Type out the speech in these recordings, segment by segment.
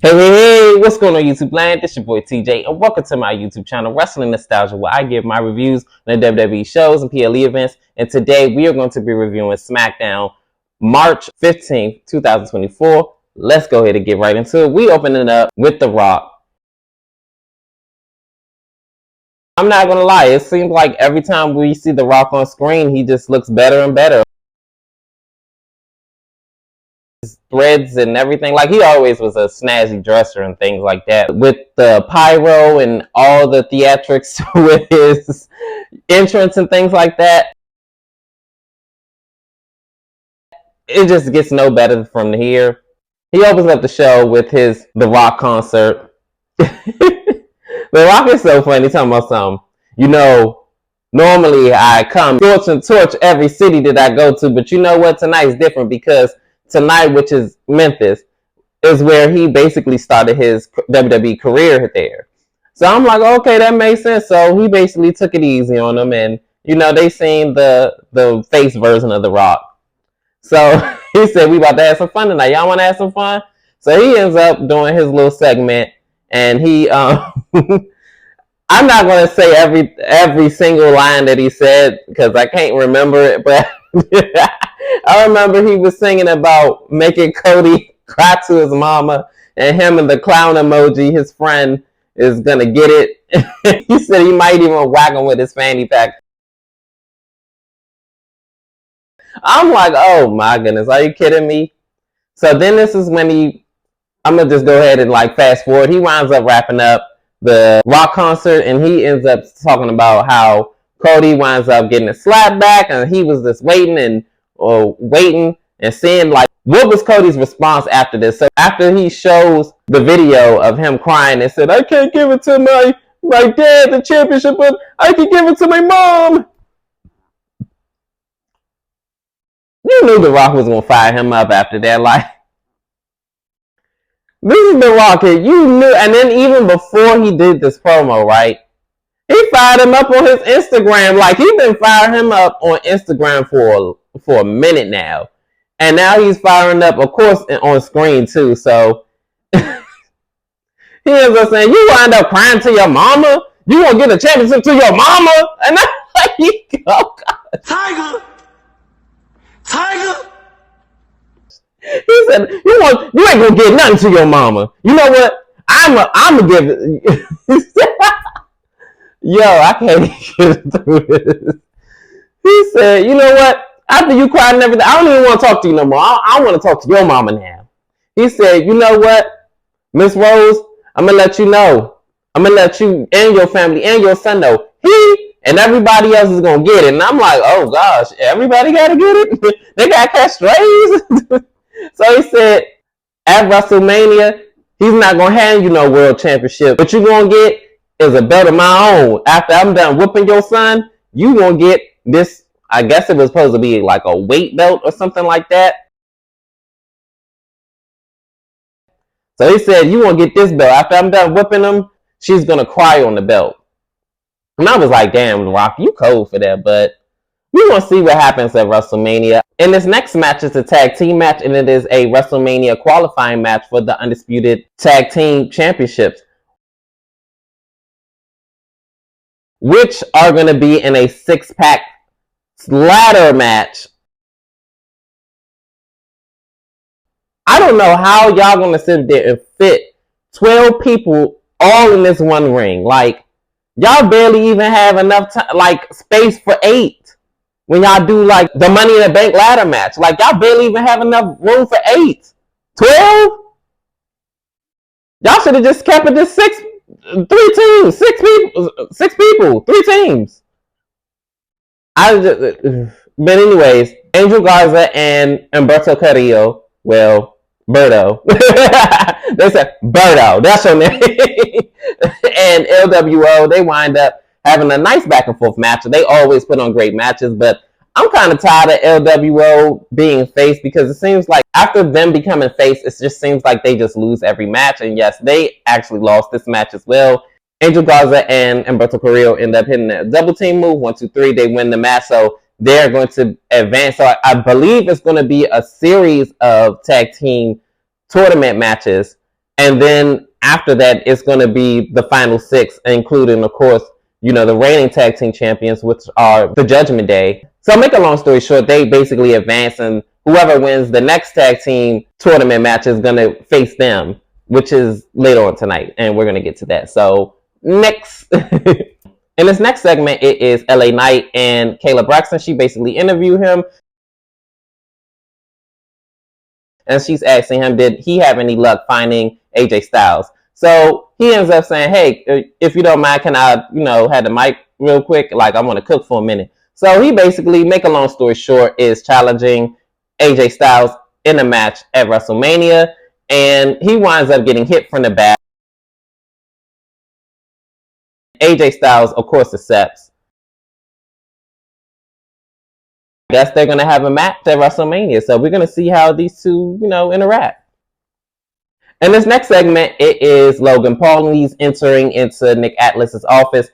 Hey, what's going on YouTube land? This your boy TJ, and welcome to my YouTube channel, Wrestling Nostalgia, where I give my reviews on the WWE shows and PLE events. And today we are going to be reviewing SmackDown, March 15th, 2024. Let's go ahead and get right into it. We open it up with The Rock. I'm not going to lie, it seems like every time we see The Rock on screen, he just looks better and better. Threads and everything, like he always was a snazzy dresser and things like that, with the pyro and all the theatrics with his entrance and things like that. It just gets no better from here. He opens up the show with his The Rock concert. The Rock is so funny, talking about something, you know, normally I come torch every city that I go to, but you know what, tonight's different because tonight, which is Memphis, is where he basically started his WWE career there. So I'm like, okay, that makes sense. So he basically took it easy on them, and you know, they seen the face version of The Rock. So he said, we about to have some fun tonight. Y'all want to have some fun? So he ends up doing his little segment, and he I'm not going to say every single line that he said because I can't remember it, but I remember he was singing about making Cody cry to his mama, and him and the clown emoji, his friend, is going to get it. He said he might even whack him with his fanny pack. I'm like, oh my goodness, are you kidding me? So then this is when I'm going to just go ahead and like fast forward. He winds up wrapping up the Rock concert, and he ends up talking about how Cody winds up getting a slap back, and he was just waiting and seeing like what was Cody's response after this. So after he shows the video of him crying and said, I can't give it to my dad the championship, but I can give it to my mom. You knew The Rock was gonna fire him up after that. Like, this is The Rock. You knew, and then even before he did this promo, right? He fired him up on his Instagram. Like, he's been firing him up on Instagram for a minute now. And now he's firing up, of course, on screen too. So he ends up saying, you wind up crying to your mama? You won't get a championship to your mama? And I'm like, oh God. Tiger! He said, you ain't gonna get nothing to your mama. You know what? I'm gonna give it. Yo, I can't get through this. He said, you know what? After you cried and everything, I don't even want to talk to you no more. I want to talk to your mama now. He said, you know what, Miss Rose, I'm going to let you know. I'm going to let you and your family and your son know. He and everybody else is going to get it. And I'm like, oh gosh, everybody got to get it? They got to catch strays? So he said, at WrestleMania, he's not going to hand you no world championship. What you're going to get is a belt of my own. After I'm done whooping your son, you going to get this. I guess it was supposed to be like a weight belt or something like that. So he said, you won't get this belt. After I'm done whipping him, she's going to cry on the belt. And I was like, damn, Rock, you cold for that. But we're going to see what happens at WrestleMania. And this next match is a tag team match, and it is a WrestleMania qualifying match for the Undisputed Tag Team Championships, which are going to be in a six-pack ladder match. I don't know how y'all gonna sit there and fit 12 people all in this one ring. Like, y'all barely even have enough time, like space for 8 when y'all do like the Money in the Bank ladder match. Like, y'all barely even have enough room for 8. 12? Y'all should have just kept it just 6 people, 3 teams. But anyways, Angel Garza and Humberto Carrillo, well, Berto. They said Berto, that's your name. And LWO, they wind up having a nice back and forth match. They always put on great matches, but I'm kind of tired of LWO being face because it seems like after them becoming face, it just seems like they just lose every match. And yes, they actually lost this match as well. Angel Garza and Humberto Carrillo end up hitting a double team move. 1, 2, 3. They win the match. So they're going to advance. So I believe it's going to be a series of tag team tournament matches And then after that, it's going to be the final 6, including, of course, the reigning tag team champions, which are the Judgment Day. So make a long story short, they basically advance, and whoever wins the next tag team tournament match is going to face them, which is later on tonight, and we're going to get to that. So next. In this next segment, it is LA Knight and Kayla Braxton. She basically interviewed him, and she's asking him, did he have any luck finding AJ Styles? So he ends up saying, hey, if you don't mind, can I, have the mic real quick? Like, I want to cook for a minute. So he basically, make a long story short, is challenging AJ Styles in a match at WrestleMania, and he winds up getting hit from the back. AJ Styles, of course, accepts. I guess they're going to have a match at WrestleMania, so we're going to see how these two, interact. In this next segment, it is Logan Paul, and he's entering into Nick Atlas's office.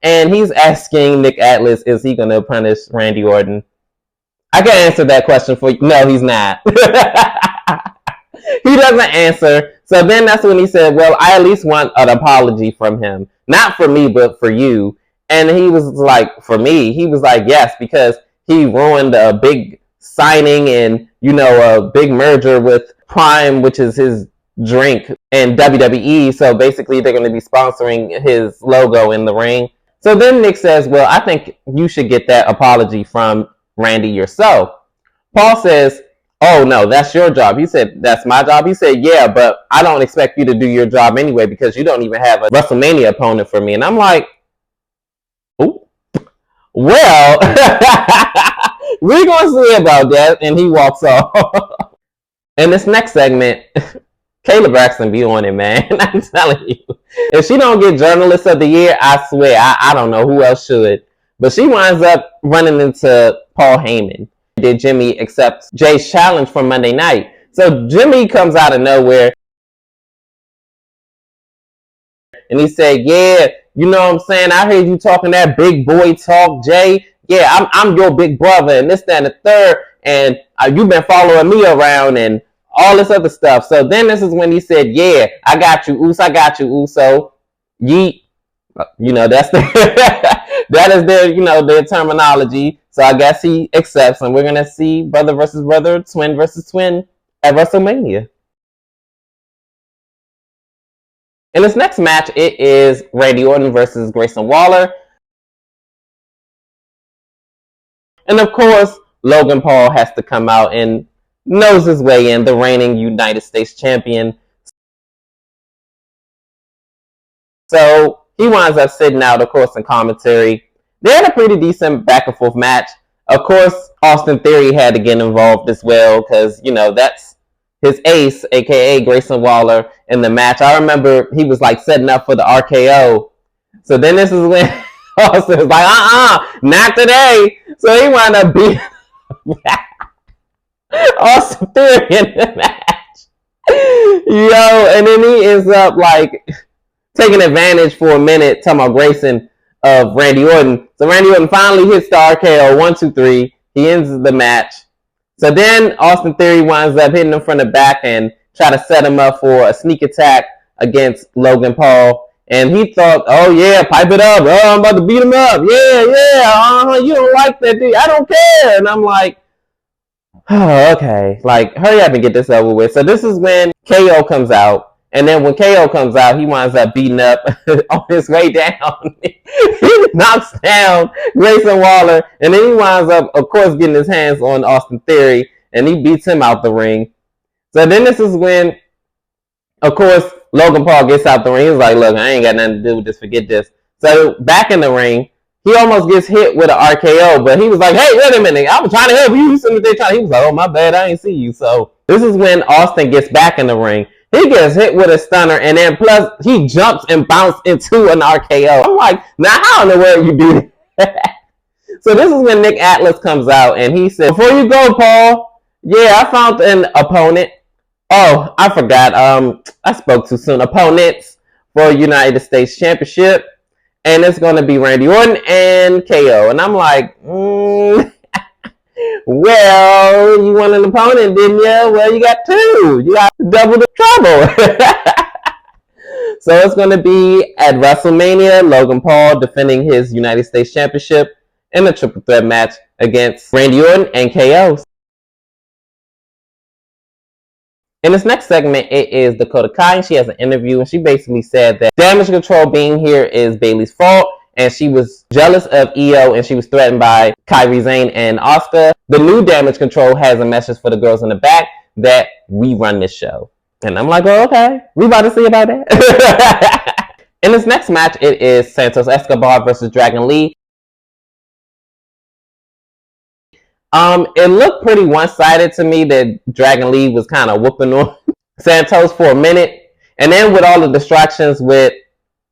And he's asking Nick Atlas, is he going to punish Randy Orton? I can answer that question for you. No, he's not. He doesn't answer. So then that's when he said, well, I at least want an apology from him. Not for me, but for you. And he was like, for me? He was like, yes, because he ruined a big signing and, a big merger with Prime, which is his drink, and WWE. So basically, they're going to be sponsoring his logo in the ring. So then Nick says, well, I think you should get that apology from Randy yourself. Paul says, oh, no, that's your job. He said, that's my job? He said, yeah, but I don't expect you to do your job anyway because you don't even have a WrestleMania opponent for me. And I'm like, oh, well, we're going to see about that. And he walks off. In this next segment, Kayla Braxton be on it, man. I'm telling you. If she don't get Journalist of the Year, I swear, I don't know who else should. But she winds up running into Paul Heyman. Did Jimmy accept Jay's challenge from Monday night? So Jimmy comes out of nowhere and he said, yeah, you know what I'm saying? I heard you talking that big boy talk, Jay. Yeah, I'm your big brother and this, that, and the third. And you've been following me around and all this other stuff. So then this is when he said, yeah, I got you, Uso. I got you, Uso. Yeet. That's that is their terminology. So I guess he accepts, and we're going to see brother versus brother, twin versus twin at WrestleMania. In this next match, it is Randy Orton versus Grayson Waller. And of course, Logan Paul has to come out and nose his way in, the reigning United States champion. So he winds up sitting out, of course, in commentary. They had a pretty decent back and forth match. Of course, Austin Theory had to get involved as well because, that's his ace, a.k.a. Grayson Waller, in the match. I remember he was like setting up for the RKO. So then this is when Austin was like, not today. So he wound up beating Austin Theory in the match. And then he ends up like taking advantage for a minute, talking about Grayson of Randy Orton. So Randy Orton finally hits the RKO, 1, 2, 3. He ends the match. So then Austin Theory winds up hitting him from the back and try to set him up for a sneak attack against Logan Paul. And he thought, oh yeah, pipe it up. Oh, I'm about to beat him up. Yeah. You don't like that, do you? I don't care. And I'm like, oh, okay. Like, hurry up and get this over with. So this is when KO comes out. And then when KO comes out, he winds up beating up on his way down. He knocks down Grayson Waller. And then he winds up, of course, getting his hands on Austin Theory. And he beats him out the ring. So then this is when, of course, Logan Paul gets out the ring. He's like, look, I ain't got nothing to do with this. Forget this. So back in the ring, he almost gets hit with an RKO. But he was like, hey, wait a minute. I was trying to help you. He was like, oh, my bad. I ain't see you. So this is when Austin gets back in the ring. He gets hit with a stunner, and then plus he jumps and bounces into an RKO. I'm like, now how in the world you do that? So this is when Nick Atlas comes out, and he said, before you go, Paul, yeah, I found an opponent. Oh, I forgot. I spoke too soon. Opponents for United States Championship, and it's going to be Randy Orton and KO. And I'm like, Well, you want an opponent, didn't you? Well, you got two. You got double the trouble. So it's going to be at WrestleMania, Logan Paul defending his United States Championship in a triple threat match against Randy Orton and KO. In this next segment, it is Dakota Kai, and she has an interview, and she basically said that Damage Control being here is Bayley's fault, and she was jealous of Io, and she was threatened by Kairi Sane and Asuka. The new Damage Control has a message for the girls in the back that we run this show. And I'm like, oh, okay, we about to see about that. In this next match, it is Santos Escobar versus Dragon Lee. It looked pretty one-sided to me that Dragon Lee was kind of whooping on Santos for a minute. And then with all the distractions with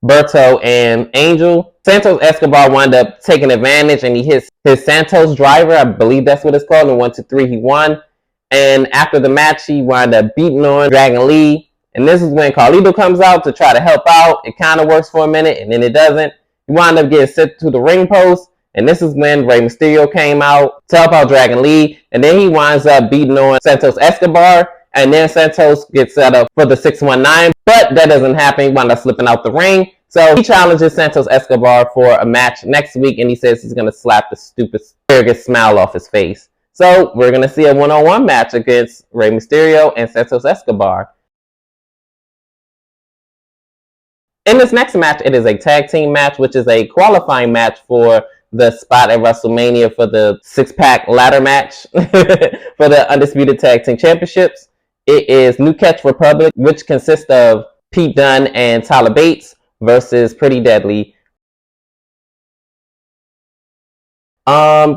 Berto and Angel, Santos Escobar wound up taking advantage, and he hits his Santos driver. I believe that's what it's called. And 1, 2, 3, he won. And after the match, he wound up beating on Dragon Lee. And this is when Carlito comes out to try to help out. It kind of works for a minute, and then it doesn't. He wound up getting sent to the ring post. And this is when Rey Mysterio came out to help out Dragon Lee. And then he winds up beating on Santos Escobar. And then Santos gets set up for the 619. But that doesn't happen. He wound up slipping out the ring. So he challenges Santos Escobar for a match next week. And he says he's going to slap the stupid, arrogant smile off his face. So we're going to see a one-on-one match against Rey Mysterio and Santos Escobar. In this next match, it is a tag team match, which is a qualifying match for the spot at WrestleMania for the six-pack ladder match for the Undisputed Tag Team Championships. It is New Catch Republic, which consists of Pete Dunne and Tyler Bates versus Pretty Deadly.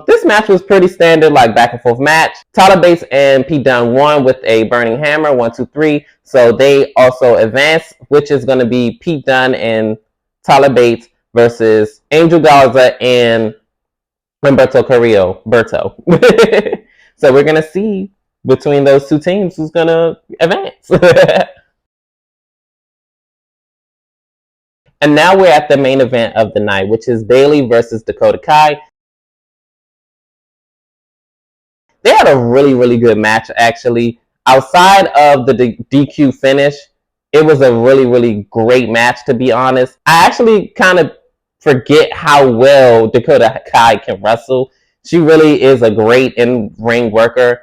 This match was pretty standard, like back and forth match. Tyler Bates and Pete Dunne won with a burning hammer, 1, 2, 3. So they also advanced, which is going to be Pete Dunne and Tyler Bates versus Angel Garza and Humberto Carrillo. So we're going to see between those two teams who's going to advance. And now we're at the main event of the night, which is Bayley versus Dakota Kai. They had a really, really good match, actually. Outside of the DQ finish, it was a really, really great match, to be honest. I actually kind of forget how well Dakota Kai can wrestle. She really is a great in-ring worker,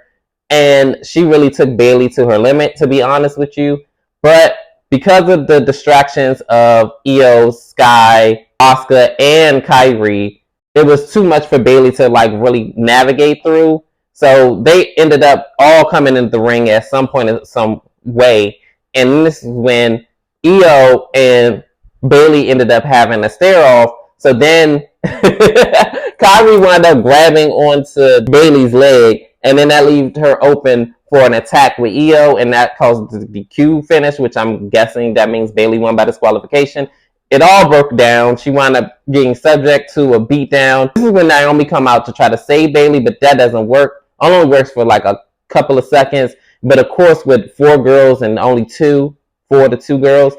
and she really took Bayley to her limit, to be honest with you. But because of the distractions of Io, Sky, Asuka, and Kairi, it was too much for Bayley to like really navigate through. So they ended up all coming into the ring at some point in some way. And this is when Io and Bayley ended up having a stare-off. So then Kairi wound up grabbing onto Bayley's leg, and then that left her open for an attack with Io, and that caused the DQ finish, which I'm guessing that means Bayley won by disqualification. It all broke down. She wound up getting subject to a beatdown. This is when Naomi come out to try to save Bayley, but that doesn't work. Only works for like a couple of seconds. But of course, with 4 girls and only 4 to 2 girls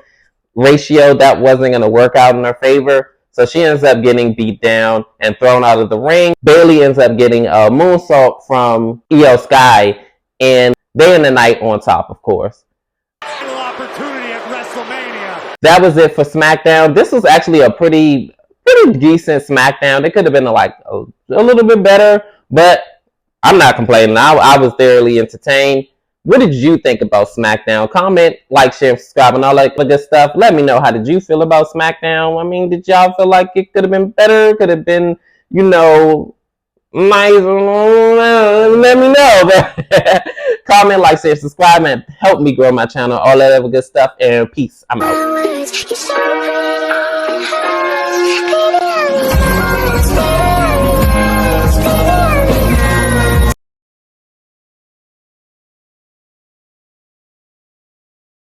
ratio, that wasn't going to work out in her favor. So she ends up getting beat down and thrown out of the ring. Bayley ends up getting a moonsault from Io Sky, and they end the night on top, of course. Opportunity at WrestleMania. That was it for SmackDown. This was actually a pretty decent SmackDown. It could have been like a little bit better, but I'm not complaining. I was thoroughly entertained. What did you think about SmackDown? Comment, like, share, subscribe, and all that good stuff. Let me know, how did you feel about SmackDown? I mean, did y'all feel like it could have been better? Could have been, nice? Let me know. Comment, like, share, subscribe, and help me grow my channel. All that other good stuff. And peace. I'm out.